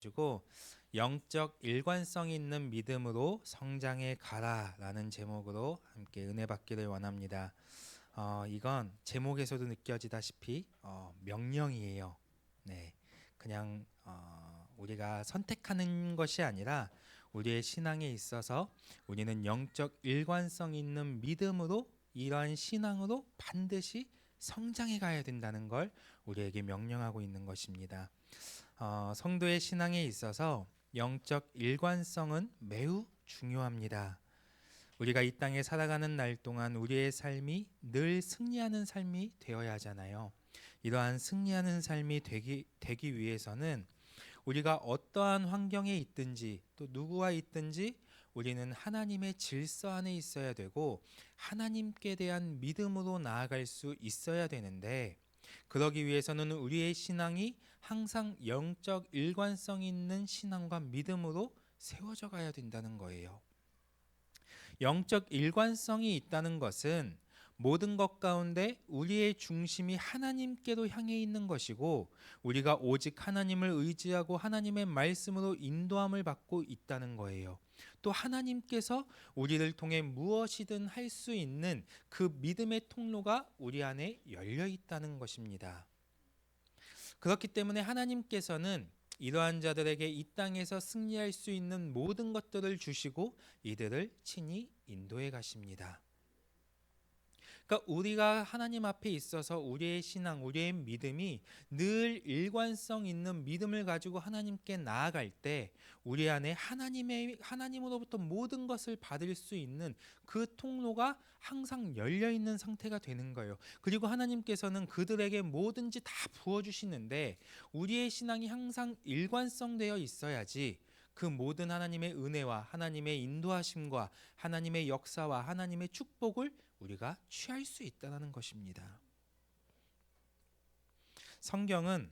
가지고 영적 일관성 있는 믿음으로 성장해 가라라는 제목으로 함께 은혜 받기를 원합니다. 이건 제목에서도 느껴지다시피 명령이에요. 네, 그냥 우리가 선택하는 것이 아니라 우리의 신앙에 있어서 우리는 영적 일관성 있는 믿음으로 이러한 신앙으로 반드시 성장해 가야 된다는 걸 우리에게 명령하고 있는 것입니다. 성도의 신앙에 있어서 영적 일관성은 매우 중요합니다. 우리가 이 땅에 살아가는 날 동안 우리의 삶이 늘 승리하는 삶이 되어야 하잖아요. 이러한 승리하는 삶이 되기 위해서는 우리가 어떠한 환경에 있든지 또 누구와 있든지 우리는 하나님의 질서 안에 있어야 되고 하나님께 대한 믿음으로 나아갈 수 있어야 되는데, 그러기 위해서는 우리의 신앙이 항상 영적 일관성 있는 신앙과 믿음으로 세워져 가야 된다는 거예요. 영적 일관성이 있다는 것은 모든 것 가운데 우리의 중심이 하나님께로 향해 있는 것이고, 우리가 오직 하나님을 의지하고 하나님의 말씀으로 인도함을 받고 있다는 거예요. 또 하나님께서 우리를 통해 무엇이든 할 수 있는 그 믿음의 통로가 우리 안에 열려 있다는 것입니다. 그렇기 때문에 하나님께서는 이러한 자들에게 이 땅에서 승리할 수 있는 모든 것들을 주시고 이들을 친히 인도해 가십니다. 그러니까 우리가 하나님 앞에 있어서 우리의 신앙, 우리의 믿음이 늘 일관성 있는 믿음을 가지고 하나님께 나아갈 때 우리 안에 하나님으로부터 모든 것을 받을 수 있는 그 통로가 항상 열려 있는 상태가 되는 거예요. 그리고 하나님께서는 그들에게 뭐든지 다 부어 주시는데 우리의 신앙이 항상 일관성되어 있어야지 그 모든 하나님의 은혜와 하나님의 인도하심과 하나님의 역사와 하나님의 축복을 우리가 취할 수 있다는 것입니다. 성경은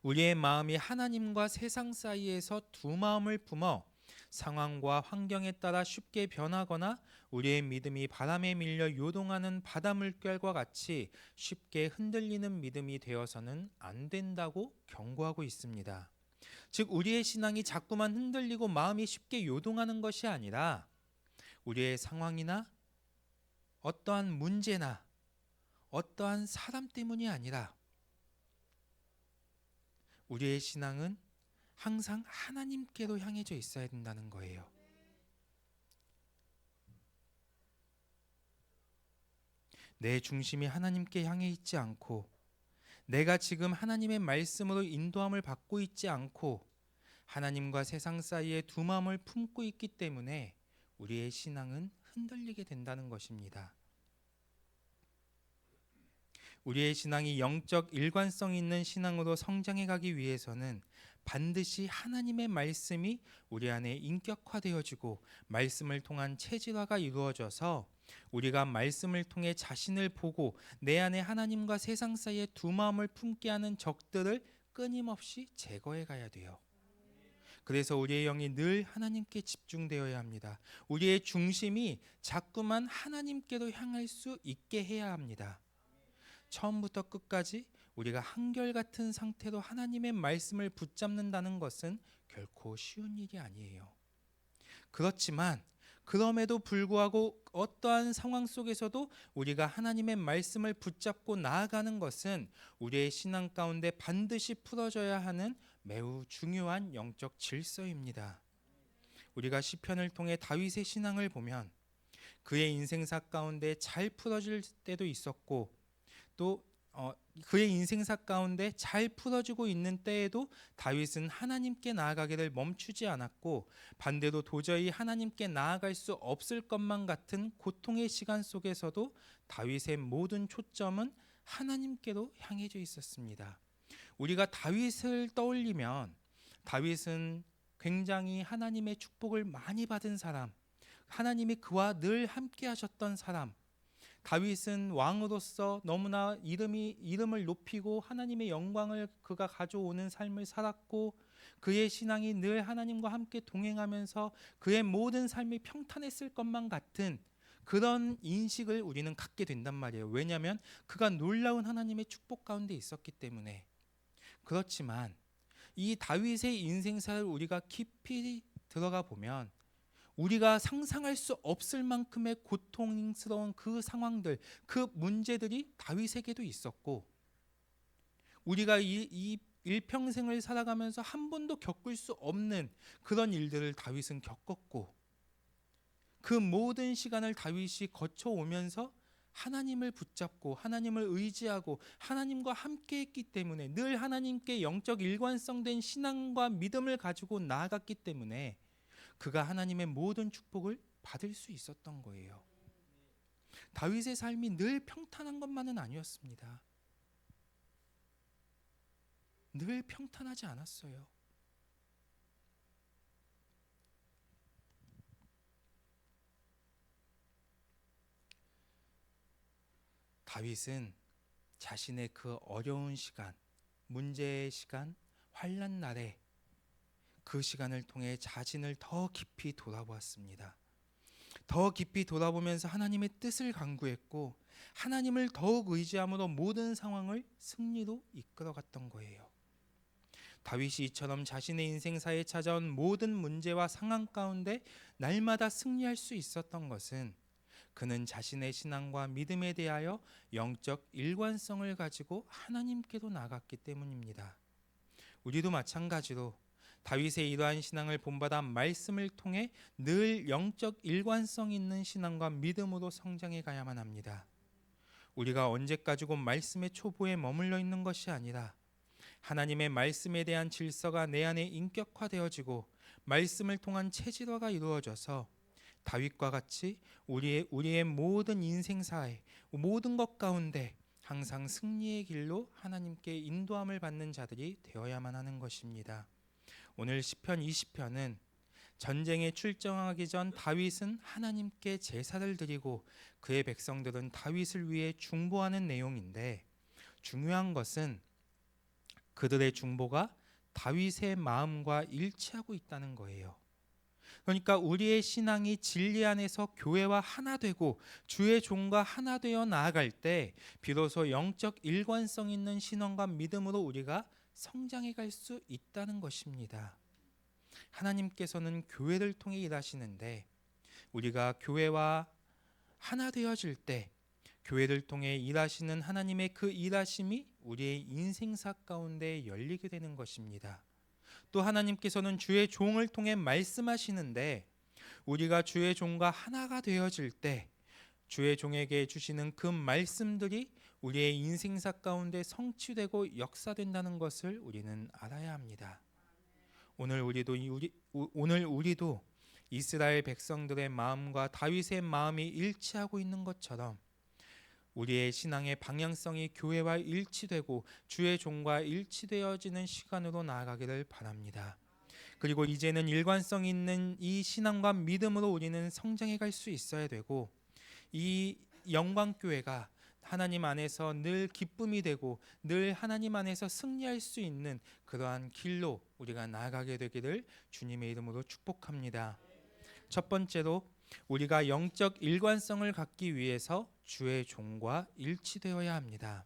우리의 마음이 하나님과 세상 사이에서 두 마음을 품어 상황과 환경에 따라 쉽게 변하거나 우리의 믿음이 바람에 밀려 요동하는 바다 물결과 같이 쉽게 흔들리는 믿음이 되어서는 안 된다고 경고하고 있습니다. 즉 우리의 신앙이 자꾸만 흔들리고 마음이 쉽게 요동하는 것이 아니라 우리의 상황이나 어떠한 문제나 어떠한 사람 때문이 아니라 우리의 신앙은 항상 하나님께로 향해져 있어야 된다는 거예요. 내 중심이 하나님께 향해 있지 않고 내가 지금 하나님의 말씀으로 인도함을 받고 있지 않고 하나님과 세상 사이에 두 마음을 품고 있기 때문에 우리의 신앙은 흔들리게 된다는 것입니다. 우리의 신앙이 영적 일관성 있는 신앙으로 성장해 가기 위해서는 반드시 하나님의 말씀이 우리 안에 인격화되어지고 말씀을 통한 체질화가 이루어져서 우리가 말씀을 통해 자신을 보고 내 안에 하나님과 세상 사이에 두 마음을 품게 하는 적들을 끊임없이 제거해 가야 돼요. 그래서 우리의 영이 늘 하나님께 집중되어야 합니다. 우리의 중심이 자꾸만 하나님께로 향할 수 있게 해야 합니다. 처음부터 끝까지 우리가 한결같은 상태로 하나님의 말씀을 붙잡는다는 것은 결코 쉬운 일이 아니에요. 그렇지만 그럼에도 불구하고 어떠한 상황 속에서도 우리가 하나님의 말씀을 붙잡고 나아가는 것은 우리의 신앙 가운데 반드시 풀어져야 하는 매우 중요한 영적 질서입니다. 우리가 시편을 통해 다윗의 신앙을 보면 그의 인생사 가운데 잘 풀어질 때도 있었고 또 그의 인생사 가운데 잘 풀어지고 있는 때에도 다윗은 하나님께 나아가기를 멈추지 않았고, 반대로 도저히 하나님께 나아갈 수 없을 것만 같은 고통의 시간 속에서도 다윗의 모든 초점은 하나님께로 향해져 있었습니다. 우리가 다윗을 떠올리면 다윗은 굉장히 하나님의 축복을 많이 받은 사람, 하나님이 그와 늘 함께 하셨던 사람, 다윗은 왕으로서 너무나 이름을 높이고 하나님의 영광을 그가 가져오는 삶을 살았고, 그의 신앙이 늘 하나님과 함께 동행하면서 그의 모든 삶이 평탄했을 것만 같은 그런 인식을 우리는 갖게 된단 말이에요. 왜냐하면 그가 놀라운 하나님의 축복 가운데 있었기 때문에. 그렇지만 이 다윗의 인생사를 우리가 깊이 들어가 보면 우리가 상상할 수 없을 만큼의 고통스러운 그 상황들, 그 문제들이 다윗에게도 있었고, 우리가 이 일평생을 살아가면서 한 번도 겪을 수 없는 그런 일들을 다윗은 겪었고, 그 모든 시간을 다윗이 거쳐오면서 하나님을 붙잡고 하나님을 의지하고 하나님과 함께 했기 때문에, 늘 하나님께 영적 일관성된 신앙과 믿음을 가지고 나아갔기 때문에 그가 하나님의 모든 축복을 받을 수 있었던 거예요. 다윗의 삶이 늘 평탄한 것만은 아니었습니다. 늘 평탄하지 않았어요. 다윗은 자신의 그 어려운 시간, 문제의 시간, 환난 날에 그 시간을 통해 자신을 더 깊이 돌아보았습니다. 더 깊이 돌아보면서 하나님의 뜻을 간구했고, 하나님을 더욱 의지함으로 모든 상황을 승리로 이끌어갔던 거예요. 다윗이 이처럼 자신의 인생사에 찾아온 모든 문제와 상황 가운데 날마다 승리할 수 있었던 것은 그는 자신의 신앙과 믿음에 대하여 영적 일관성을 가지고 하나님께로 나갔기 때문입니다. 우리도 마찬가지로 다윗의 이러한 신앙을 본받아 말씀을 통해 늘 영적 일관성 있는 신앙과 믿음으로 성장해 가야만 합니다. 우리가 언제까지고 말씀의 초보에 머물러 있는 것이 아니라 하나님의 말씀에 대한 질서가 내 안에 인격화되어지고 말씀을 통한 체질화가 이루어져서 다윗과 같이 우리의 모든 인생사의 모든 것 가운데 항상 승리의 길로 하나님께 인도함을 받는 자들이 되어야만 하는 것입니다. 오늘 시편 20편은 전쟁에 출정하기 전 다윗은 하나님께 제사를 드리고 그의 백성들은 다윗을 위해 중보하는 내용인데, 중요한 것은 그들의 중보가 다윗의 마음과 일치하고 있다는 거예요. 그러니까 우리의 신앙이 진리 안에서 교회와 하나 되고 주의 종과 하나 되어 나아갈 때 비로소 영적 일관성 있는 신앙과 믿음으로 우리가 성장해 갈 수 있다는 것입니다. 하나님께서는 교회를 통해 일하시는데, 우리가 교회와 하나 되어질 때 교회를 통해 일하시는 하나님의 그 일하심이 우리의 인생사 가운데 열리게 되는 것입니다. 또 하나님께서는 주의 종을 통해 말씀하시는데, 우리가 주의 종과 하나가 되어질 때 주의 종에게 주시는 그 말씀들이 우리의 인생사 가운데 성취되고 역사된다는 것을 우리는 알아야 합니다. 오늘 우리도 이스라엘 백성들의 마음과 다윗의 마음이 일치하고 있는 것처럼 우리의 신앙의 방향성이 교회와 일치되고 주의 종과 일치되어지는 시간으로 나아가기를 바랍니다. 그리고 이제는 일관성 있는 이 신앙과 믿음으로 우리는 성장해 갈 수 있어야 되고, 이 영광교회가 하나님 안에서 늘 기쁨이 되고 늘 하나님 안에서 승리할 수 있는 그러한 길로 우리가 나아가게 되기를 주님의 이름으로 축복합니다. 첫 번째로 우리가 영적 일관성을 갖기 위해서 주의 종과 일치되어야 합니다.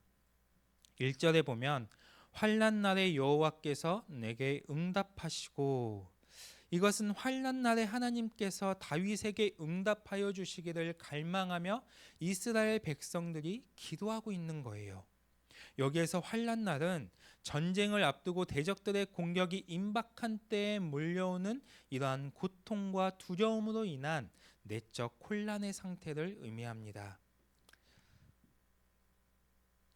1절에 보면 환난 날에 여호와께서 내게 응답하시고, 이것은 환난 날에 하나님께서 다윗에게 응답하여 주시기를 갈망하며 이스라엘 백성들이 기도하고 있는 거예요. 여기에서 환난 날은 전쟁을 앞두고 대적들의 공격이 임박한 때에 몰려오는 이러한 고통과 두려움으로 인한 내적 혼란의 상태를 의미합니다.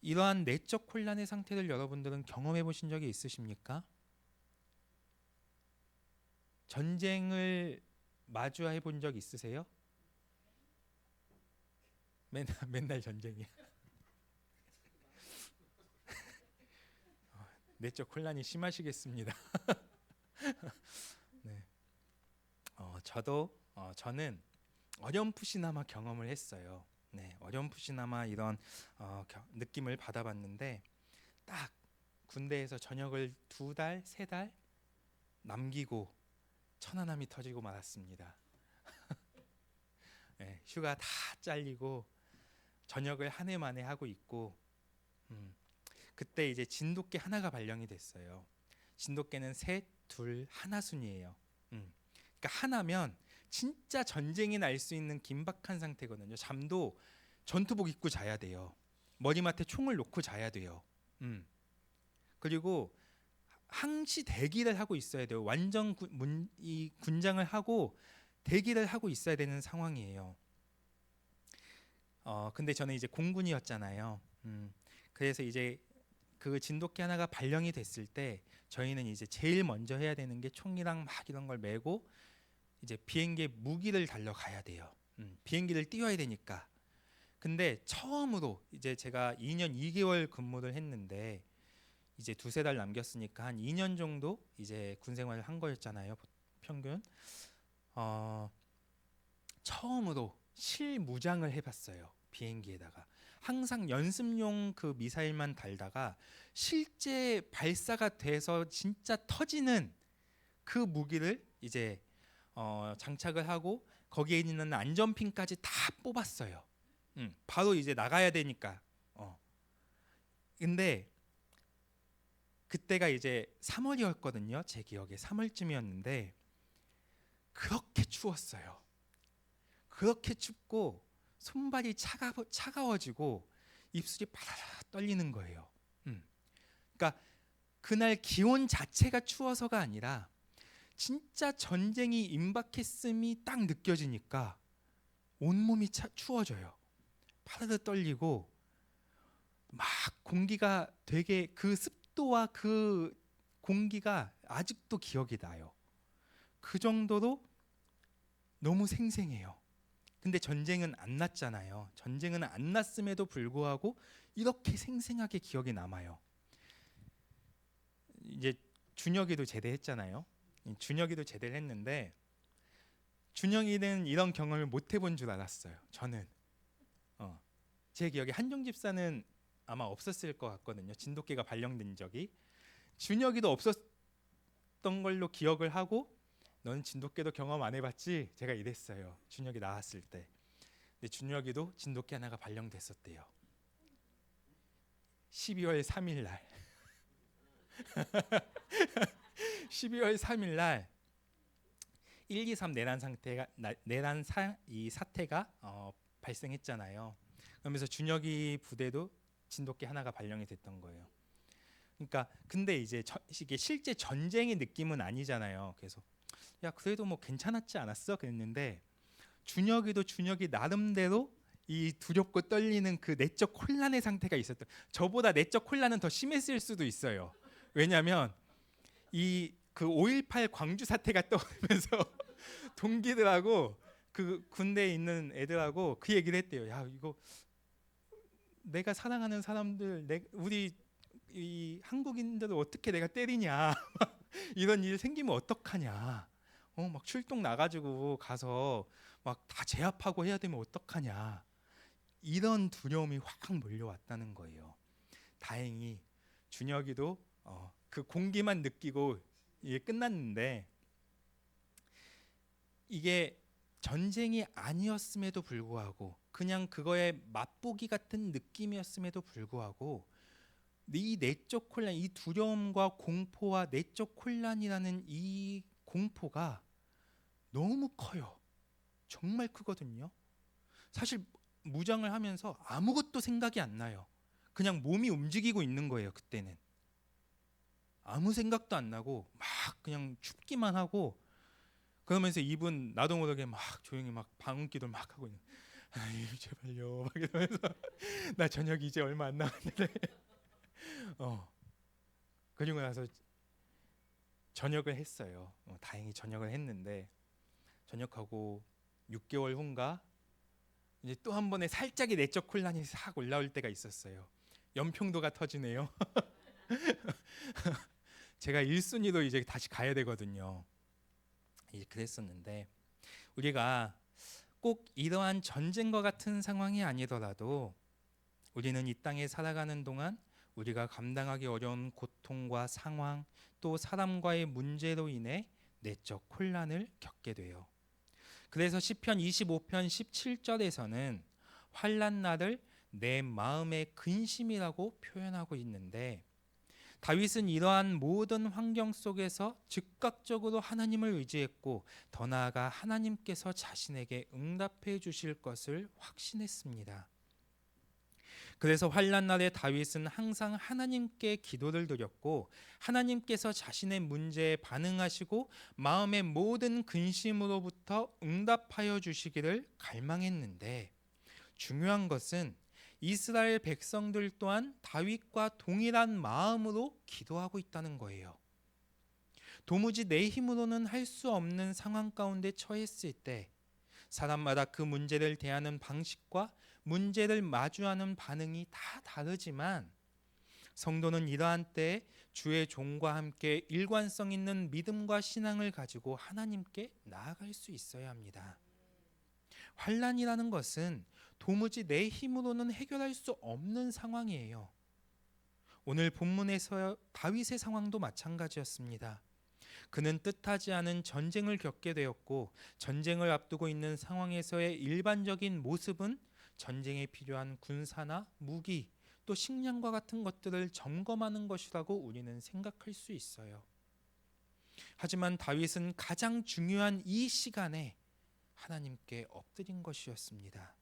이러한 내적 혼란의 상태를 여러분들은 경험해 보신 적이 있으십니까? 전쟁을 마주해 본 적 있으세요? 맨날 전쟁이야. 내적 혼란이 심하시겠습니다. 네. 저는 어렴풋이나마 경험을 했어요. 네, 어렴풋이나마 이런 느낌을 받아봤는데, 딱 군대에서 전역을 2달, 3달 남기고 천안함이 터지고 말았습니다. 네, 휴가 다 잘리고 전역을 한 해 만에 하고 있고, 그때 이제 진돗개 하나가 발령이 됐어요. 진돗개는 셋, 둘, 하나 순이에요. 그러니까 하나면 진짜 전쟁이 날 수 있는 긴박한 상태거든요. 잠도 전투복 입고 자야 돼요. 머리맡에 총을 놓고 자야 돼요. 그리고 항시 대기를 하고 있어야 돼요. 완전 이 군장을 하고 대기를 하고 있어야 되는 상황이에요. 근데 저는 이제 공군이었잖아요. 그래서 이제 그 진돗개 하나가 발령이 됐을 때 저희는 이제 제일 먼저 해야 되는 게 총이랑 막 이런 걸 메고 이제 비행기에 무기를 달려가야 돼요. 비행기를 띄워야 되니까. 근데 처음으로 이제 제가 2년 2개월 근무를 했는데 이제 두세 달 남겼으니까 한 2년 정도 이제 군 생활을 한 거였잖아요. 평균. 처음으로 실무장을 해봤어요. 비행기에다가 항상 연습용 그 미사일만 달다가 실제 발사가 돼서 진짜 터지는 그 무기를 이제 장착을 하고 거기에 있는 안전핀까지 다 뽑았어요. 바로 이제 나가야 되니까. 근데 그때가 이제 3월이었거든요. 제 기억에 3월쯤이었는데 그렇게 추웠어요. 그렇게 춥고 손발이 차가워지고 입술이 바라라 떨리는 거예요. 그러니까 그날 기온 자체가 추워서가 아니라 진짜 전쟁이 임박했음이 딱 느껴지니까 온몸이 추워져요. 파르르 떨리고 막 공기가 되게 그 습도와 그 공기가 아직도 기억이 나요. 그 정도로 너무 생생해요. 근데 전쟁은 안 났잖아요. 전쟁은 안 났음에도 불구하고 이렇게 생생하게 기억이 남아요. 이제 준혁이도 제대했잖아요. 준혁이도 제대를 했는데 준혁이는 이런 경험을 못 해본 줄 알았어요. 저는 제 기억에 한종 집사는 아마 없었을 것 같거든요. 진돗개가 발령된 적이. 준혁이도 없었던 걸로 기억을 하고 너는 진돗개도 경험 안 해봤지? 제가 이랬어요. 준혁이 나왔을 때. 근데 준혁이도 진돗개 하나가 발령됐었대요. 12월 3일 날. 12월 3일 날 1, 2, 3 이 사태가 발생했잖아요. 그러면서 준혁이 부대도 진돗개 하나가 발령이 됐던 거예요. 그러니까 근데 이제 이게 실제 전쟁의 느낌은 아니잖아요. 그래서 야 그래도 뭐 괜찮았지 않았어? 그랬는데 준혁이 나름대로 이 두렵고 떨리는 그 내적 혼란의 상태가 있었던. 저보다 내적 혼란은 더 심했을 수도 있어요. 왜냐하면 이 그 5.18 광주 사태가 떠오르면서 동기들하고 그 군대에 있는 애들하고 그 얘기를 했대요. 야 이거 내가 사랑하는 사람들, 우리 이 한국인들을 어떻게 내가 때리냐 이런 일 생기면 어떡하냐. 막 출동 나가지고 가서 막 다 제압하고 해야 되면 어떡하냐. 이런 두려움이 확 몰려왔다는 거예요. 다행히 준혁이도 그 공기만 느끼고 이게 끝났는데 이게 전쟁이 아니었음에도 불구하고 그냥 그거에 맛보기 같은 느낌이었음에도 불구하고 이 내적 혼란, 이 두려움과 공포와 내적 혼란이라는 이 공포가 너무 커요. 정말 크거든요. 사실 무장을 하면서 아무것도 생각이 안 나요. 그냥 몸이 움직이고 있는 거예요. 그때는 아무 생각도 안 나고 막 그냥 춥기만 하고 그러면서 입은 나도 모르게 막 조용히 막 방언기도를 막 하고 있는. 아유 제발요 막 이러면서 나 저녁 이제 얼마 안 남았는데 그리고 나서 전역을 했어요. 다행히 전역을 했는데 전역하고 6개월 후인가 이제 또 한 번의 살짝의 내적 혼란이 싹 올라올 때가 있었어요. 연평도가 터지네요. 제가 1순위로 이제 다시 가야 되거든요. 이제 그랬었는데 우리가 꼭 이러한 전쟁과 같은 상황이 아니더라도 우리는 이 땅에 살아가는 동안 우리가 감당하기 어려운 고통과 상황 또 사람과의 문제로 인해 내적 혼란을 겪게 돼요. 그래서 시편 25편 17절에서는 환난 날을 내 마음의 근심이라고 표현하고 있는데 다윗은 이러한 모든 환경 속에서 즉각적으로 하나님을 의지했고 더 나아가 하나님께서 자신에게 응답해 주실 것을 확신했습니다. 그래서 환난 날에 다윗은 항상 하나님께 기도를 드렸고 하나님께서 자신의 문제에 반응하시고 마음의 모든 근심으로부터 응답하여 주시기를 갈망했는데 중요한 것은 이스라엘 백성들 또한 다윗과 동일한 마음으로 기도하고 있다는 거예요. 도무지 내 힘으로는 할 수 없는 상황 가운데 처했을 때 사람마다 그 문제를 대하는 방식과 문제를 마주하는 반응이 다 다르지만 성도는 이러한 때에 주의 종과 함께 일관성 있는 믿음과 신앙을 가지고 하나님께 나아갈 수 있어야 합니다. 환난이라는 것은 도무지 내 힘으로는 해결할 수 없는 상황이에요. 오늘 본문에서 다윗의 상황도 마찬가지였습니다. 그는 뜻하지 않은 전쟁을 겪게 되었고 전쟁을 앞두고 있는 상황에서의 일반적인 모습은 전쟁에 필요한 군사나 무기 또 식량과 같은 것들을 점검하는 것이라고 우리는 생각할 수 있어요. 하지만 다윗은 가장 중요한 이 시간에 하나님께 엎드린 것이었습니다.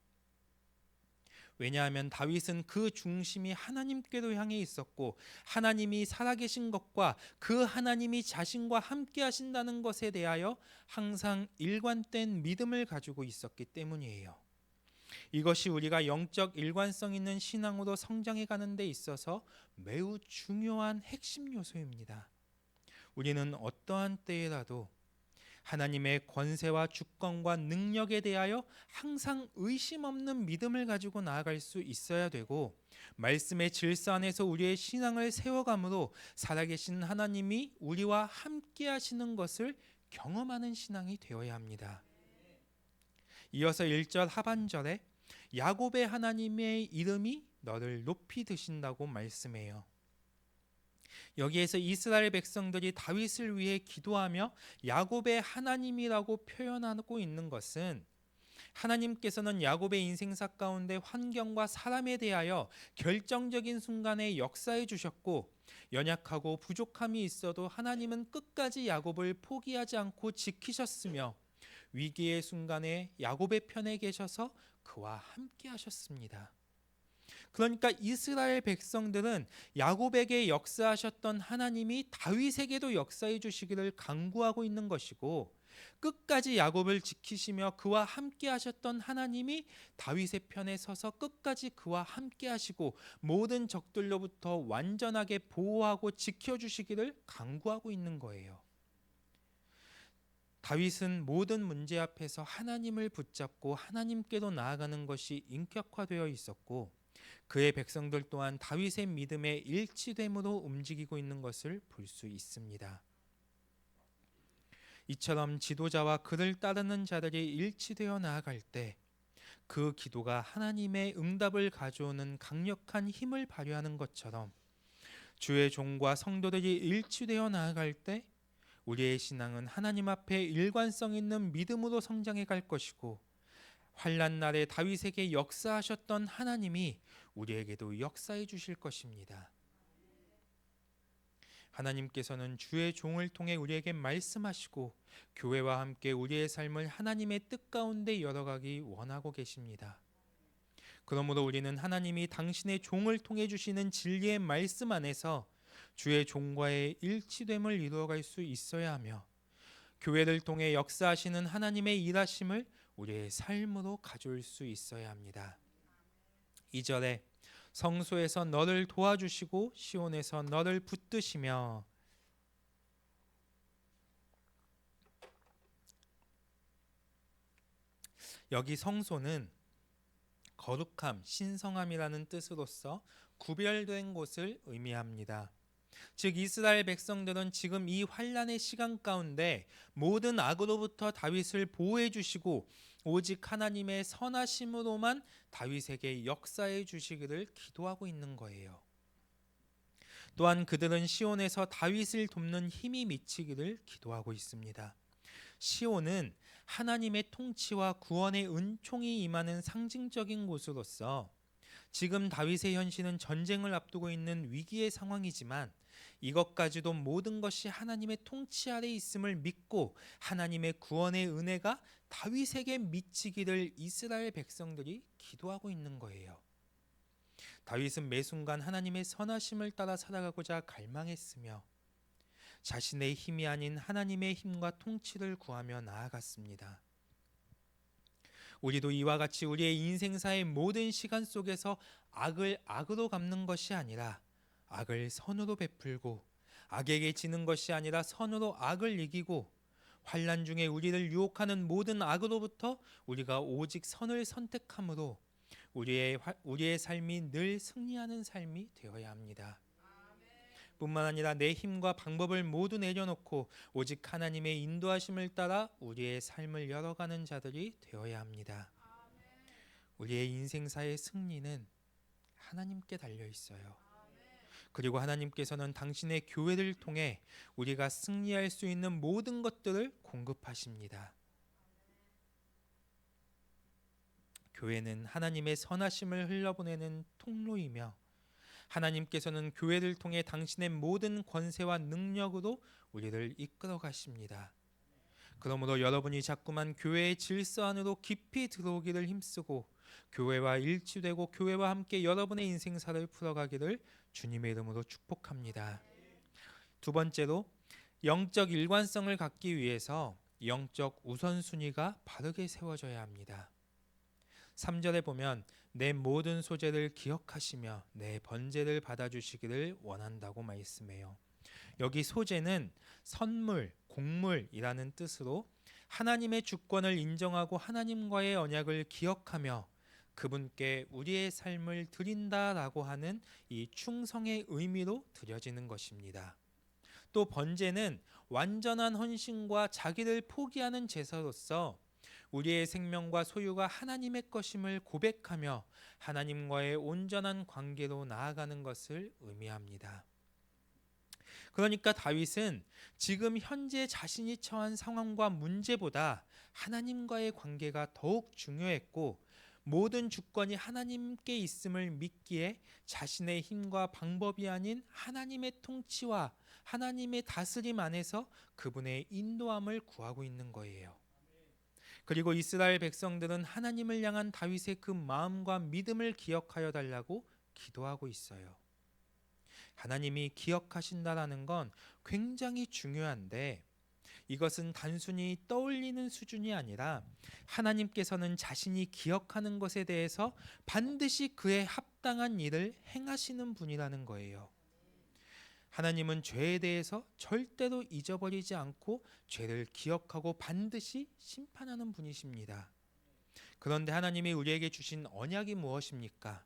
왜냐하면 다윗은 그 중심이 하나님께로 향해 있었고 하나님이 살아계신 것과 그 하나님이 자신과 함께 하신다는 것에 대하여 항상 일관된 믿음을 가지고 있었기 때문이에요. 이것이 우리가 영적 일관성 있는 신앙으로 성장해 가는 데 있어서 매우 중요한 핵심 요소입니다. 우리는 어떠한 때에라도 하나님의 권세와 주권과 능력에 대하여 항상 의심 없는 믿음을 가지고 나아갈 수 있어야 되고 말씀의 질서 안에서 우리의 신앙을 세워감으로 살아계신 하나님이 우리와 함께 하시는 것을 경험하는 신앙이 되어야 합니다. 이어서 1절 하반절에 야곱의 하나님의 이름이 너를 높이 드신다고 말씀해요. 여기에서 이스라엘 백성들이 다윗을 위해 기도하며 야곱의 하나님이라고 표현하고 있는 것은 하나님께서는 야곱의 인생사 가운데 환경과 사람에 대하여 결정적인 순간에 역사해 주셨고 연약하고 부족함이 있어도 하나님은 끝까지 야곱을 포기하지 않고 지키셨으며 위기의 순간에 야곱의 편에 계셔서 그와 함께 하셨습니다. 그러니까 이스라엘 백성들은 야곱에게 역사하셨던 하나님이 다윗에게도 역사해 주시기를 간구하고 있는 것이고 끝까지 야곱을 지키시며 그와 함께 하셨던 하나님이 다윗의 편에 서서 끝까지 그와 함께 하시고 모든 적들로부터 완전하게 보호하고 지켜주시기를 간구하고 있는 거예요. 다윗은 모든 문제 앞에서 하나님을 붙잡고 하나님께로 나아가는 것이 인격화되어 있었고 그의 백성들 또한 다윗의 믿음에 일치됨으로 움직이고 있는 것을 볼 수 있습니다. 이처럼 지도자와 그를 따르는 자들이 일치되어 나아갈 때 그 기도가 하나님의 응답을 가져오는 강력한 힘을 발휘하는 것처럼 주의 종과 성도들이 일치되어 나아갈 때 우리의 신앙은 하나님 앞에 일관성 있는 믿음으로 성장해 갈 것이고 환난 날에 다윗에게 역사하셨던 하나님이 우리에게도 역사해 주실 것입니다. 하나님께서는 주의 종을 통해 우리에게 말씀하시고 교회와 함께 우리의 삶을 하나님의 뜻 가운데 열어가기 원하고 계십니다. 그러므로 우리는 하나님이 당신의 종을 통해 주시는 진리의 말씀 안에서 주의 종과의 일치됨을 이루어갈 수 있어야 하며 교회를 통해 역사하시는 하나님의 일하심을 우리의 삶으로 가져올 수 있어야 합니다. 2절에 성소에서 너를 도와주시고 시온에서 너를 붙드시며 여기 성소는 거룩함, 신성함이라는 뜻으로서 구별된 곳을 의미합니다. 즉 이스라엘 백성들은 지금 이 환난의 시간 가운데 모든 악으로부터 다윗을 보호해 주시고 오직 하나님의 선하심으로만 다윗에게 역사해 주시기를 기도하고 있는 거예요. 또한 그들은 시온에서 다윗을 돕는 힘이 미치기를 기도하고 있습니다. 시온은 하나님의 통치와 구원의 은총이 임하는 상징적인 곳으로서 지금 다윗의 현실은 전쟁을 앞두고 있는 위기의 상황이지만 이것까지도 모든 것이 하나님의 통치 아래 있음을 믿고 하나님의 구원의 은혜가 다윗에게 미치기를 이스라엘 백성들이 기도하고 있는 거예요. 다윗은 매 순간 하나님의 선하심을 따라 살아가고자 갈망했으며 자신의 힘이 아닌 하나님의 힘과 통치를 구하며 나아갔습니다. 우리도 이와 같이 우리의 인생사의 모든 시간 속에서 악을 악으로 갚는 것이 아니라 악을 선으로 베풀고, 악에게 지는 것이 아니라 선으로 악을 이기고, 환난 중에 우리를 유혹하는 모든 악으로부터 우리가 오직 선을 선택함으로 우리의 삶이 늘 승리하는 삶이 되어야 합니다. 뿐만 아니라 내 힘과 방법을 모두 내려놓고 오직 하나님의 인도하심을 따라 우리의 삶을 열어가는 자들이 되어야 합니다. 우리의 인생사의 승리는 하나님께 달려 있어요. 그리고 하나님께서는 당신의 교회를 통해 우리가 승리할 수 있는 모든 것들을 공급하십니다. 교회는 하나님의 선하심을 흘려보내는 통로이며 하나님께서는 교회를 통해 당신의 모든 권세와 능력으로 우리를 이끌어 가십니다. 그러므로 여러분이 자꾸만 교회의 질서 안으로 깊이 들어오기를 힘쓰고 교회와 일치되고 교회와 함께 여러분의 인생사를 풀어가기를 주님의 이름으로 축복합니다. 두 번째로, 영적 일관성을 갖기 위해서 영적 우선순위가 바르게 세워져야 합니다. 3절에 보면 내 모든 소재를 기억하시며 내 번제를 받아주시기를 원한다고 말씀해요. 여기 소재는 선물, 공물이라는 뜻으로 하나님의 주권을 인정하고 하나님과의 언약을 기억하며 그분께 우리의 삶을 드린다라고 하는 이 충성의 의미로 드려지는 것입니다. 또 번제는 완전한 헌신과 자기를 포기하는 제사로서 우리의 생명과 소유가 하나님의 것임을 고백하며 하나님과의 온전한 관계로 나아가는 것을 의미합니다. 그러니까 다윗은 지금 현재 자신이 처한 상황과 문제보다 하나님과의 관계가 더욱 중요했고 모든 주권이 하나님께 있음을 믿기에 자신의 힘과 방법이 아닌 하나님의 통치와 하나님의 다스림 안에서 그분의 인도함을 구하고 있는 거예요. 그리고 이스라엘 백성들은 하나님을 향한 다윗의 그 마음과 믿음을 기억하여 달라고 기도하고 있어요. 하나님이 기억하신다라는 건 굉장히 중요한데 이것은 단순히 떠올리는 수준이 아니라 하나님께서는 자신이 기억하는 것에 대해서 반드시 그에 합당한 일을 행하시는 분이라는 거예요. 하나님은 죄에 대해서 절대로 잊어버리지 않고 죄를 기억하고 반드시 심판하는 분이십니다. 그런데 하나님이 우리에게 주신 언약이 무엇입니까?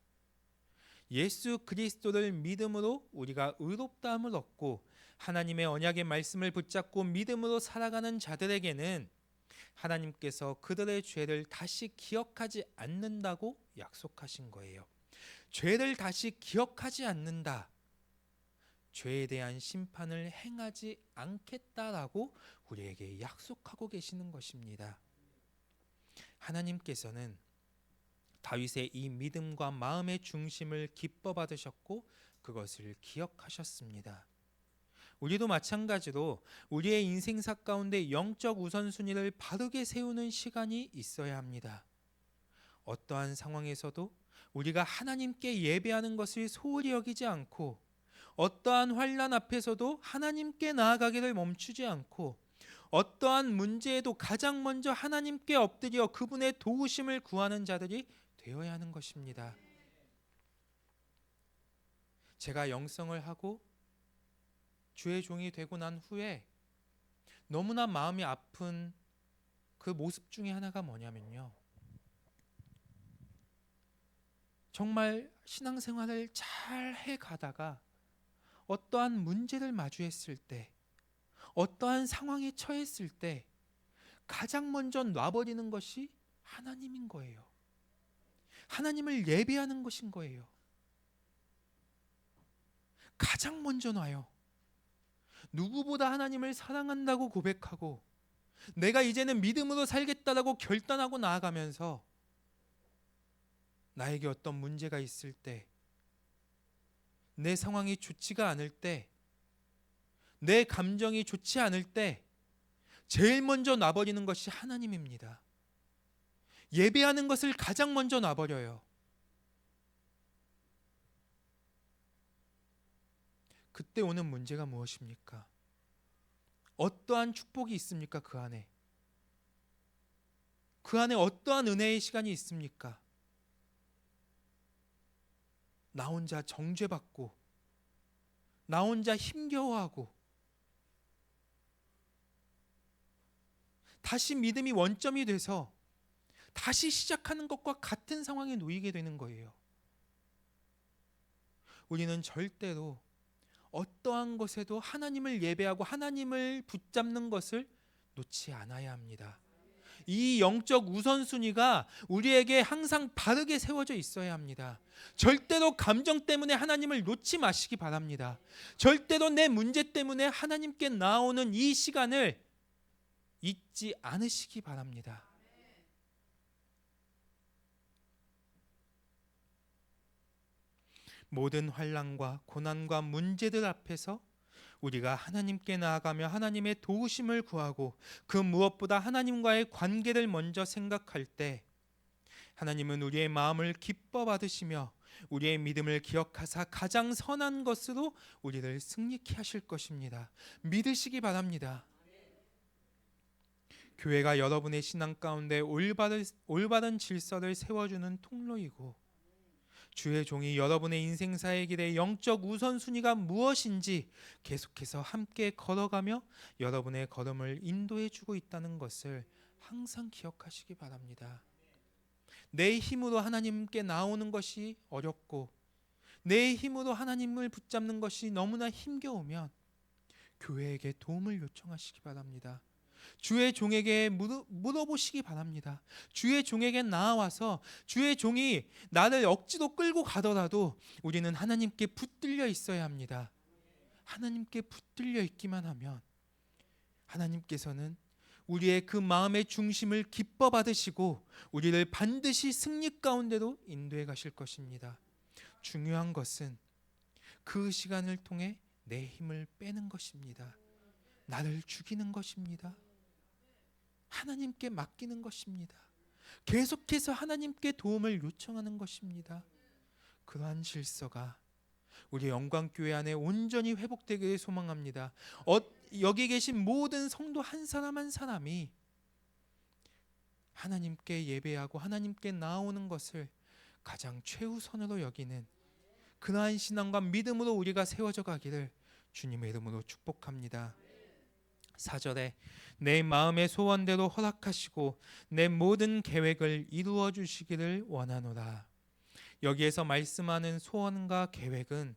예수 그리스도를 믿음으로 우리가 의롭다함을 얻고 하나님의 언약의 말씀을 붙잡고 믿음으로 살아가는 자들에게는 하나님께서 그들의 죄를 다시 기억하지 않는다고 약속하신 거예요. 죄를 다시 기억하지 않는다. 죄에 대한 심판을 행하지 않겠다라고 우리에게 약속하고 계시는 것입니다. 하나님께서는 다윗의 이 믿음과 마음의 중심을 기뻐 받으셨고 그것을 기억하셨습니다. 우리도 마찬가지로 우리의 인생사 가운데 영적 우선순위를 바르게 세우는 시간이 있어야 합니다. 어떠한 상황에서도 우리가 하나님께 예배하는 것을 소홀히 여기지 않고 어떠한 환난 앞에서도 하나님께 나아가기를 멈추지 않고 어떠한 문제에도 가장 먼저 하나님께 엎드려 그분의 도우심을 구하는 자들이 되어야 하는 것입니다. 제가 영성을 하고 주의 종이 되고 난 후에 너무나 마음이 아픈 그 모습 중에 하나가 뭐냐면요. 정말 신앙생활을 잘 해가다가 어떠한 문제를 마주했을 때, 어떠한 상황에 처했을 때 가장 먼저 놔버리는 것이 하나님인 거예요. 하나님을 예배하는 것인 거예요. 가장 먼저 놔요. 누구보다 하나님을 사랑한다고 고백하고 내가 이제는 믿음으로 살겠다라고 결단하고 나아가면서 나에게 어떤 문제가 있을 때, 내 상황이 좋지가 않을 때 내 감정이 좋지 않을 때 제일 먼저 놔버리는 것이 하나님입니다. 예배하는 것을 가장 먼저 놔버려요. 그때 오는 문제가 무엇입니까? 어떠한 축복이 있습니까? 그 안에 어떠한 은혜의 시간이 있습니까? 나 혼자 정죄받고 나 혼자 힘겨워하고 다시 믿음이 원점이 돼서 다시 시작하는 것과 같은 상황에 놓이게 되는 거예요. 우리는 절대로 어떠한 것에도 하나님을 예배하고 하나님을 붙잡는 것을 놓지 않아야 합니다. 이 영적 우선순위가 우리에게 항상 바르게 세워져 있어야 합니다. 절대로 감정 때문에 하나님을 놓지 마시기 바랍니다. 절대로 내 문제 때문에 하나님께 나오는 이 시간을 잊지 않으시기 바랍니다. 모든 환난과 고난과 문제들 앞에서 우리가 하나님께 나아가며 하나님의 도우심을 구하고 그 무엇보다 하나님과의 관계를 먼저 생각할 때 하나님은 우리의 마음을 기뻐 받으시며 우리의 믿음을 기억하사 가장 선한 것으로 우리를 승리케 하실 것입니다. 믿으시기 바랍니다. 교회가 여러분의 신앙 가운데 올바른 질서를 세워주는 통로이고 주의 종이 여러분의 인생사의 길에 영적 우선순위가 무엇인지 계속해서 함께 걸어가며 여러분의 걸음을 인도해 주고 있다는 것을 항상 기억하시기 바랍니다. 내 힘으로 하나님께 나오는 것이 어렵고 내 힘으로 하나님을 붙잡는 것이 너무나 힘겨우면 교회에게 도움을 요청하시기 바랍니다. 주의 종에게 물어보시기 바랍니다. 주의 종에게 나와서 주의 종이 나를 억지로 끌고 가더라도 우리는 하나님께 붙들려 있어야 합니다. 하나님께 붙들려 있기만 하면 하나님께서는 우리의 그 마음의 중심을 기뻐 받으시고 우리를 반드시 승리 가운데로 인도해 가실 것입니다. 중요한 것은 그 시간을 통해 내 힘을 빼는 것입니다. 나를 죽이는 것입니다. 하나님께 맡기는 것입니다. 계속해서 하나님께 도움을 요청하는 것입니다. 그러한 질서가 우리 영광교회 안에 온전히 회복되기를 소망합니다. 여기 계신 모든 성도 한 사람 한 사람이 하나님께 예배하고 하나님께 나오는 것을 가장 최우선으로 여기는 그러한 신앙과 믿음으로 우리가 세워져 가기를 주님의 이름으로 축복합니다. 4절에 내 마음의 소원대로 허락하시고 내 모든 계획을 이루어 주시기를 원하노라. 여기에서 말씀하는 소원과 계획은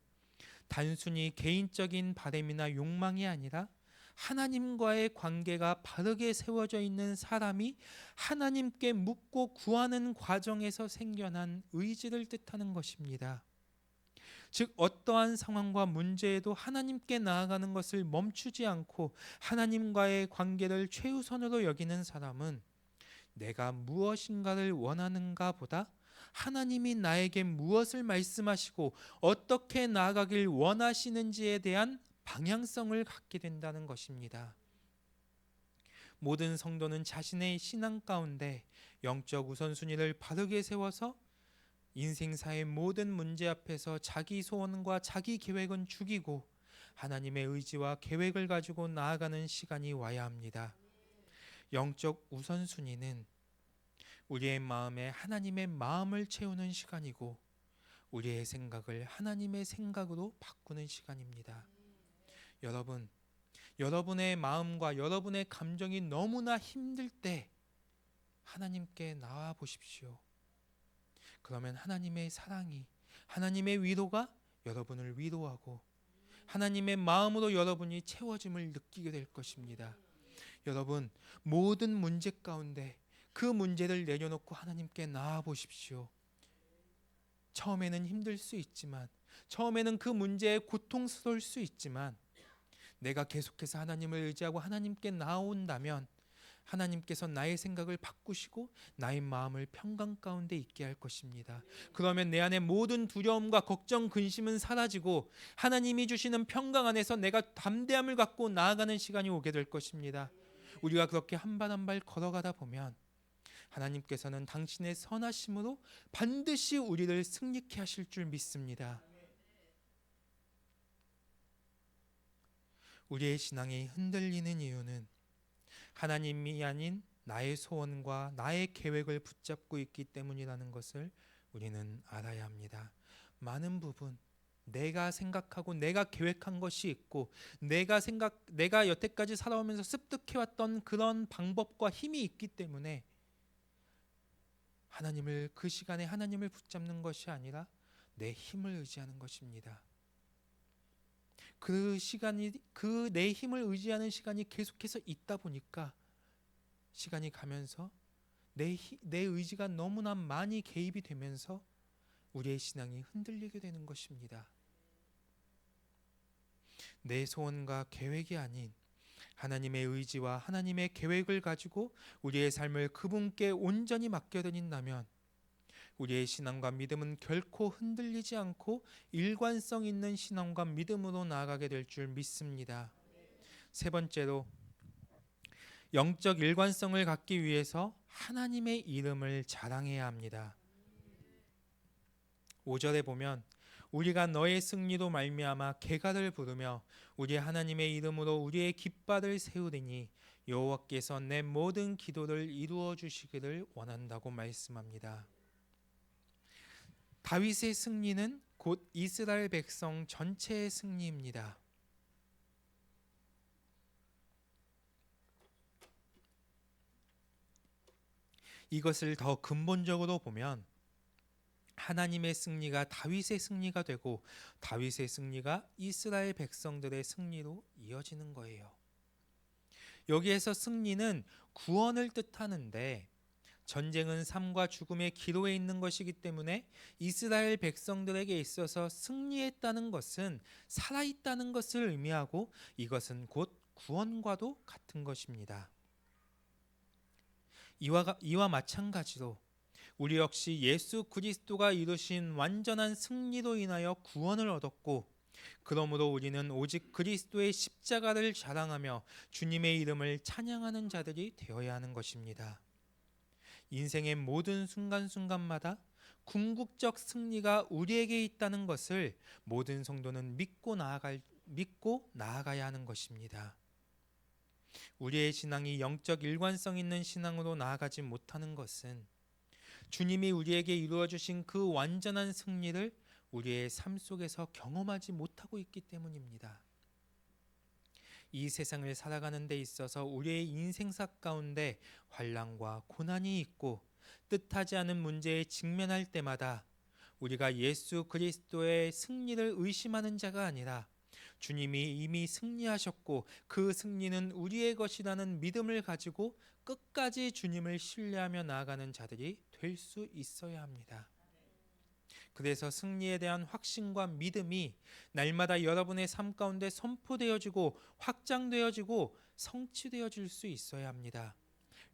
단순히 개인적인 바람이나 욕망이 아니라 하나님과의 관계가 바르게 세워져 있는 사람이 하나님께 묻고 구하는 과정에서 생겨난 의지를 뜻하는 것입니다. 즉 어떠한 상황과 문제에도 하나님께 나아가는 것을 멈추지 않고 하나님과의 관계를 최우선으로 여기는 사람은 내가 무엇인가를 원하는가 보다 하나님이 나에게 무엇을 말씀하시고 어떻게 나아가길 원하시는지에 대한 방향성을 갖게 된다는 것입니다. 모든 성도는 자신의 신앙 가운데 영적 우선순위를 바르게 세워서 인생사의 모든 문제 앞에서 자기 소원과 자기 계획은 죽이고 하나님의 의지와 계획을 가지고 나아가는 시간이 와야 합니다. 영적 우선순위는 우리의 마음에 하나님의 마음을 채우는 시간이고 우리의 생각을 하나님의 생각으로 바꾸는 시간입니다. 여러분의 마음과 여러분의 감정이 너무나 힘들 때 하나님께 나와 보십시오. 그러면 하나님의 사랑이, 하나님의 위로가 여러분을 위로하고 하나님의 마음으로 여러분이 채워짐을 느끼게 될 것입니다. 여러분, 모든 문제 가운데 그 문제를 내려놓고 하나님께 나아 보십시오. 처음에는 힘들 수 있지만, 처음에는 그 문제에 고통스러울 수 있지만 내가 계속해서 하나님을 의지하고 하나님께 나아온다면 하나님께서 나의 생각을 바꾸시고 나의 마음을 평강 가운데 있게 할 것입니다. 그러면 내 안에 모든 두려움과 걱정, 근심은 사라지고 하나님이 주시는 평강 안에서 내가 담대함을 갖고 나아가는 시간이 오게 될 것입니다. 우리가 그렇게 한 발 한 발 걸어가다 보면 하나님께서는 당신의 선하심으로 반드시 우리를 승리케 하실 줄 믿습니다. 우리의 신앙이 흔들리는 이유는 하나님이 아닌 나의 소원과 나의 계획을 붙잡고 있기 때문이라는 것을 우리는 알아야 합니다. 많은 부분 내가 생각하고 내가 계획한 것이 있고 내가 여태까지 살아오면서 습득해왔던 그런 방법과 힘이 있기 때문에 그 시간에 하나님을 붙잡는 것이 아니라 내 힘을 의지하는 것입니다. 그 내 힘을 의지하는 시간이 계속해서 있다 보니까 시간이 가면서 내 의지가 너무나 많이 개입이 되면서 우리의 신앙이 흔들리게 되는 것입니다. 내 소원과 계획이 아닌 하나님의 의지와 하나님의 계획을 가지고 우리의 삶을 그분께 온전히 맡겨드린다면 우리의 신앙과 믿음은 결코 흔들리지 않고 일관성 있는 신앙과 믿음으로 나아가게 될 줄 믿습니다. 세 번째로 영적 일관성을 갖기 위해서 하나님의 이름을 자랑해야 합니다. 5절에 보면 우리가 너의 승리로 말미암아 개가를 부르며 우리 하나님의 이름으로 우리의 깃발을 세우리니 여호와께서 내 모든 기도를 이루어 주시기를 원한다고 말씀합니다. 다윗의 승리는 곧 이스라엘 백성 전체의 승리입니다. 이것을 더 근본적으로 보면 하나님의 승리가 다윗의 승리가 되고 다윗의 승리가 이스라엘 백성들의 승리로 이어지는 거예요. 여기에서 승리는 구원을 뜻하는데 전쟁은 삶과 죽음의 기로에 있는 것이기 때문에 이스라엘 백성들에게 있어서 승리했다는 것은 살아있다는 것을 의미하고 이것은 곧 구원과도 같은 것입니다. 이와 마찬가지로 우리 역시 예수 그리스도가 이루신 완전한 승리로 인하여 구원을 얻었고 그러므로 우리는 오직 그리스도의 십자가를 자랑하며 주님의 이름을 찬양하는 자들이 되어야 하는 것입니다. 인생의 모든 순간순간마다 궁극적 승리가 우리에게 있다는 것을 모든 성도는 믿고 나아가야 하는 것입니다. 우리의 신앙이 영적 일관성 있는 신앙으로 나아가지 못하는 것은 주님이 우리에게 이루어 주신 그 완전한 승리를 우리의 삶 속에서 경험하지 못하고 있기 때문입니다. 이 세상을 살아가는 데 있어서 우리의 인생사 가운데 환난과 고난이 있고 뜻하지 않은 문제에 직면할 때마다 우리가 예수 그리스도의 승리를 의심하는 자가 아니라 주님이 이미 승리하셨고 그 승리는 우리의 것이라는 믿음을 가지고 끝까지 주님을 신뢰하며 나아가는 자들이 될 수 있어야 합니다. 그래서 승리에 대한 확신과 믿음이 날마다 여러분의 삶 가운데 선포되어지고 확장되어지고 성취되어질 수 있어야 합니다.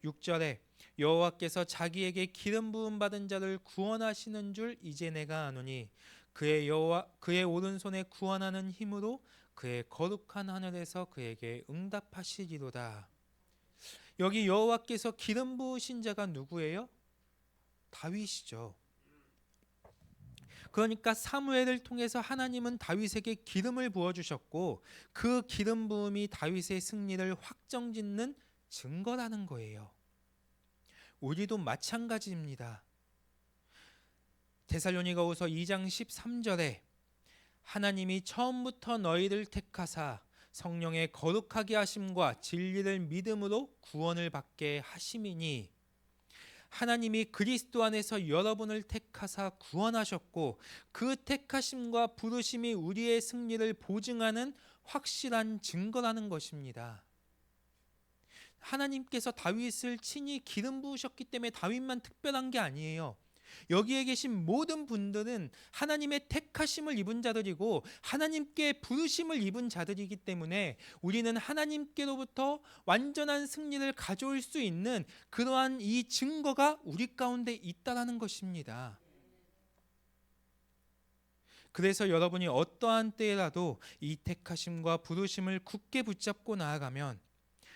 6절에 여호와께서 자기에게 기름 부음 받은 자를 구원하시는 줄 이제 내가 아노니 그의 오른손에 구원하는 힘으로 그의 거룩한 하늘에서 그에게 응답하시리로다. 여기 여호와께서 기름 부으신 자가 누구예요? 다윗이죠. 그러니까 사무엘을 통해서 하나님은 다윗에게 기름을 부어주셨고 그 기름 부음이 다윗의 승리를 확정짓는 증거라는 거예요. 우리도 마찬가지입니다. 데살로니가후서 2장 13절에 하나님이 처음부터 너희를 택하사 성령의 거룩하게 하심과 진리를 믿음으로 구원을 받게 하심이니 하나님이 그리스도 안에서 여러분을 택하사 구원하셨고 그 택하심과 부르심이 우리의 승리를 보증하는 확실한 증거라는 것입니다. 하나님께서 다윗을 친히 기름 부으셨기 때문에 다윗만 특별한 게 아니에요. 여기에 계신 모든 분들은 하나님의 택하심을 입은 자들이고 하나님께 부르심을 입은 자들이기 때문에 우리는 하나님께로부터 완전한 승리를 가져올 수 있는 그러한 이 증거가 우리 가운데 있다라는 것입니다. 그래서 여러분이 어떠한 때라도 이 택하심과 부르심을 굳게 붙잡고 나아가면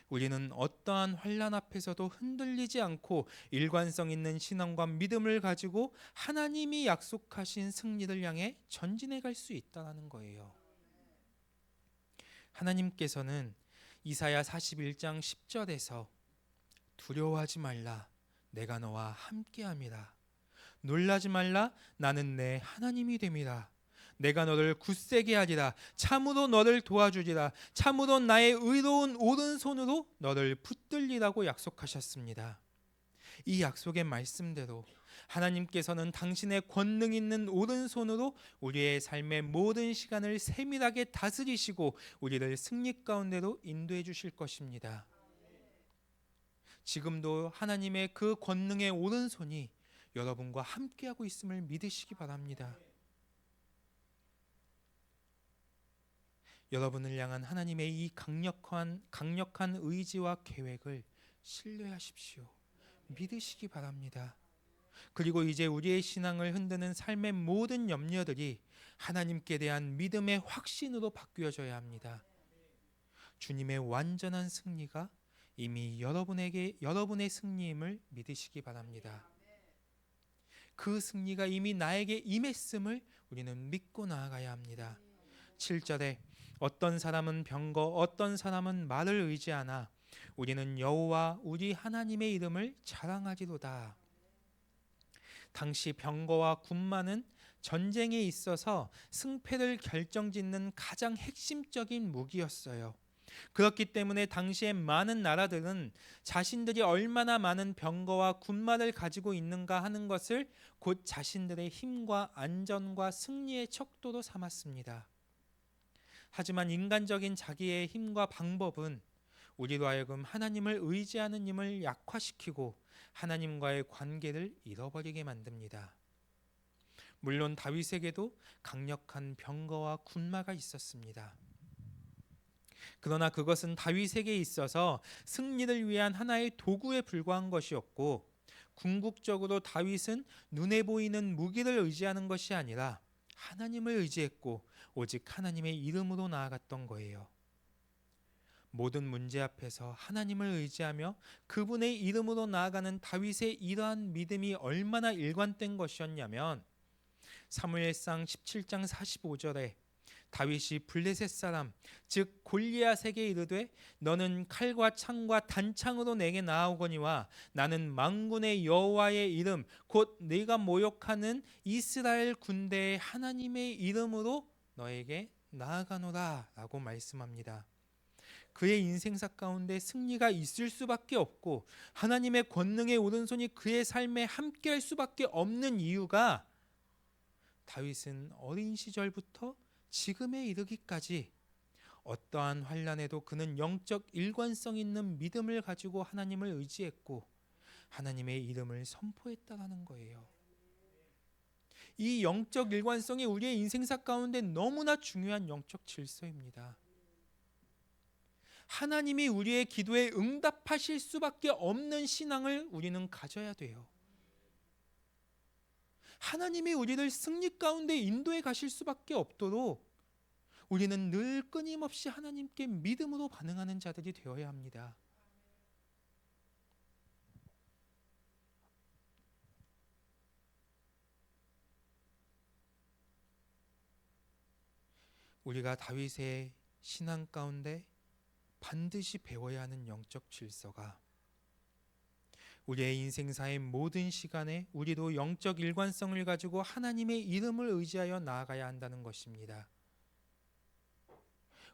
우리는 어떠한 환난 앞에서도 흔들리지 않고 일관성 있는 신앙과 믿음을 가지고 하나님이 약속하신 승리를 향해 전진해 갈 수 있다는 거예요. 하나님께서는 이사야 41장 10절에서 두려워하지 말라 내가 너와 함께함이라 놀라지 말라 나는 내 하나님이 됨이라 내가 너를 굳세게 하리라 참으로 너를 도와주리라 참으로 나의 의로운 오른손으로 너를 붙들리라고 약속하셨습니다. 이 약속의 말씀대로 하나님께서는 당신의 권능 있는 오른손으로 우리의 삶의 모든 시간을 세밀하게 다스리시고 우리를 승리 가운데로 인도해 주실 것입니다. 지금도 하나님의 그 권능의 오른손이 여러분과 함께하고 있음을 믿으시기 바랍니다. 여러분을 향한 하나님의 이 강력한 의지와 계획을 신뢰하십시오. 믿으시기 바랍니다. 그리고 이제 우리의 신앙을 흔드는 삶의 모든 염려들이 하나님께 대한 믿음의 확신으로 바뀌어져야 합니다. 주님의 완전한 승리가 이미 여러분의 승리임을 믿으시기 바랍니다. 그 승리가 이미 나에게 임했음을 우리는 믿고 나아가야 합니다. 7절에 어떤 사람은 병거 어떤 사람은 말을 의지하나 우리는 여호와 우리 하나님의 이름을 자랑하리로다. 당시 병거와 군마는 전쟁에 있어서 승패를 결정짓는 가장 핵심적인 무기였어요. 그렇기 때문에 당시에 많은 나라들은 자신들이 얼마나 많은 병거와 군마를 가지고 있는가 하는 것을 곧 자신들의 힘과 안전과 승리의 척도로 삼았습니다. 하지만 인간적인 자기의 힘과 방법은 우리로 하여금 하나님을 의지하는 힘을 약화시키고 하나님과의 관계를 잃어버리게 만듭니다. 물론 다윗에게도 강력한 병거와 군마가 있었습니다. 그러나 그것은 다윗에게 있어서 승리를 위한 하나의 도구에 불과한 것이었고 궁극적으로 다윗은 눈에 보이는 무기를 의지하는 것이 아니라 하나님을 의지했고 오직 하나님의 이름으로 나아갔던 거예요. 모든 문제 앞에서 하나님을 의지하며 그분의 이름으로 나아가는 다윗의 이러한 믿음이 얼마나 일관된 것이었냐면 사무엘상 17장 45절에 다윗이 블레셋 사람 즉 골리앗에게 이르되 너는 칼과 창과 단창으로 내게 나아오거니와 나는 만군의 여호와의 이름 곧 네가 모욕하는 이스라엘 군대의 하나님의 이름으로 너에게 나아가노라 라고 말씀합니다. 그의 인생사 가운데 승리가 있을 수밖에 없고 하나님의 권능의 오른손이 그의 삶에 함께할 수밖에 없는 이유가 다윗은 어린 시절부터 지금에 이르기까지 어떠한 환난에도 그는 영적 일관성 있는 믿음을 가지고 하나님을 의지했고 하나님의 이름을 선포했다라는 거예요. 이 영적 일관성이 우리의 인생사 가운데 너무나 중요한 영적 질서입니다. 하나님이 우리의 기도에 응답하실 수밖에 없는 신앙을 우리는 가져야 돼요. 하나님이 우리를 승리 가운데 인도해 가실 수밖에 없도록 우리는 늘 끊임없이 하나님께 믿음으로 반응하는 자들이 되어야 합니다. 우리가 다윗의 신앙 가운데 반드시 배워야 하는 영적 질서가 우리의 인생사의 모든 시간에 우리도 영적 일관성을 가지고 하나님의 이름을 의지하여 나아가야 한다는 것입니다.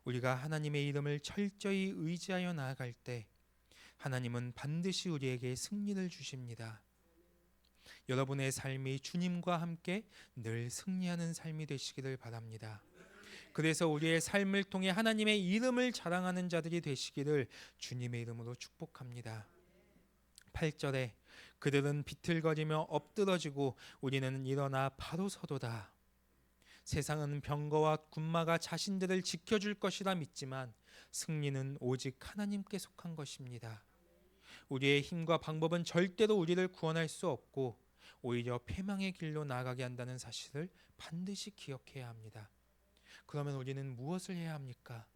우리가 하나님의 이름을 철저히 의지하여 나아갈 때 하나님은 반드시 우리에게 승리를 주십니다. 여러분의 삶이 주님과 함께 늘 승리하는 삶이 되시기를 바랍니다. 그래서 우리의 삶을 통해 하나님의 이름을 자랑하는 자들이 되시기를 주님의 이름으로 축복합니다. 8절에 그들은 비틀거리며 엎드러지고 우리는 일어나 바로 서도다. 세상은 병거와 군마가 자신들을 지켜줄 것이라 믿지만 승리는 오직 하나님께 속한 것입니다. 우리의 힘과 방법은 절대로 우리를 구원할 수 없고 오히려 패망의 길로 나아가게 한다는 사실을 반드시 기억해야 합니다. 그러면 우리는 무엇을 해야 합니까?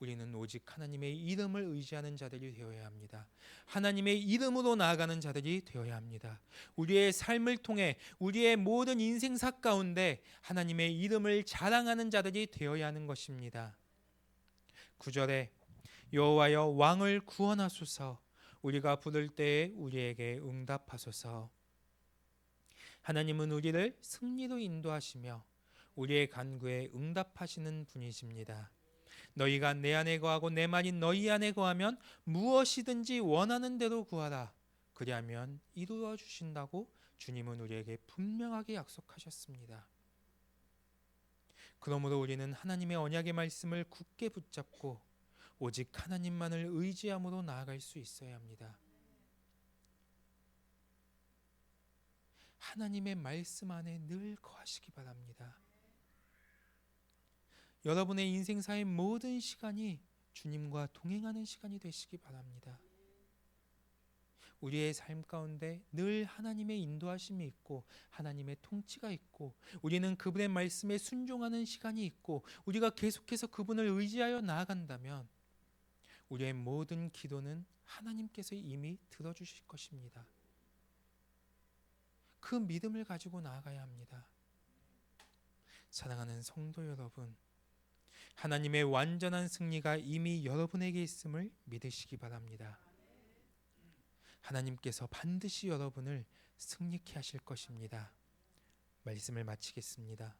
우리는 오직 하나님의 이름을 의지하는 자들이 되어야 합니다. 하나님의 이름으로 나아가는 자들이 되어야 합니다. 우리의 삶을 통해 우리의 모든 인생사 가운데 하나님의 이름을 자랑하는 자들이 되어야 하는 것입니다. 9절에 여호와여 왕을 구원하소서, 우리가 부를 때에 우리에게 응답하소서. 하나님은 우리를 승리로 인도하시며 우리의 간구에 응답하시는 분이십니다. 너희가 내 안에 거하고 내 말이 너희 안에 거하면 무엇이든지 원하는 대로 구하라. 그리하면 이루어 주신다고 주님은 우리에게 분명하게 약속하셨습니다. 그러므로 우리는 하나님의 언약의 말씀을 굳게 붙잡고 오직 하나님만을 의지함으로 나아갈 수 있어야 합니다. 하나님의 말씀 안에 늘 거하시기 바랍니다. 여러분의 인생사의 모든 시간이 주님과 동행하는 시간이 되시기 바랍니다. 우리의 삶 가운데 늘 하나님의 인도하심이 있고 하나님의 통치가 있고 우리는 그분의 말씀에 순종하는 시간이 있고 우리가 계속해서 그분을 의지하여 나아간다면 우리의 모든 기도는 하나님께서 이미 들어주실 것입니다. 그 믿음을 가지고 나아가야 합니다. 사랑하는 성도 여러분, 하나님의 완전한 승리가 이미 여러분에게 있음을 믿으시기 바랍니다. 하나님께서 반드시 여러분을 승리케 하실 것입니다. 말씀을 마치겠습니다.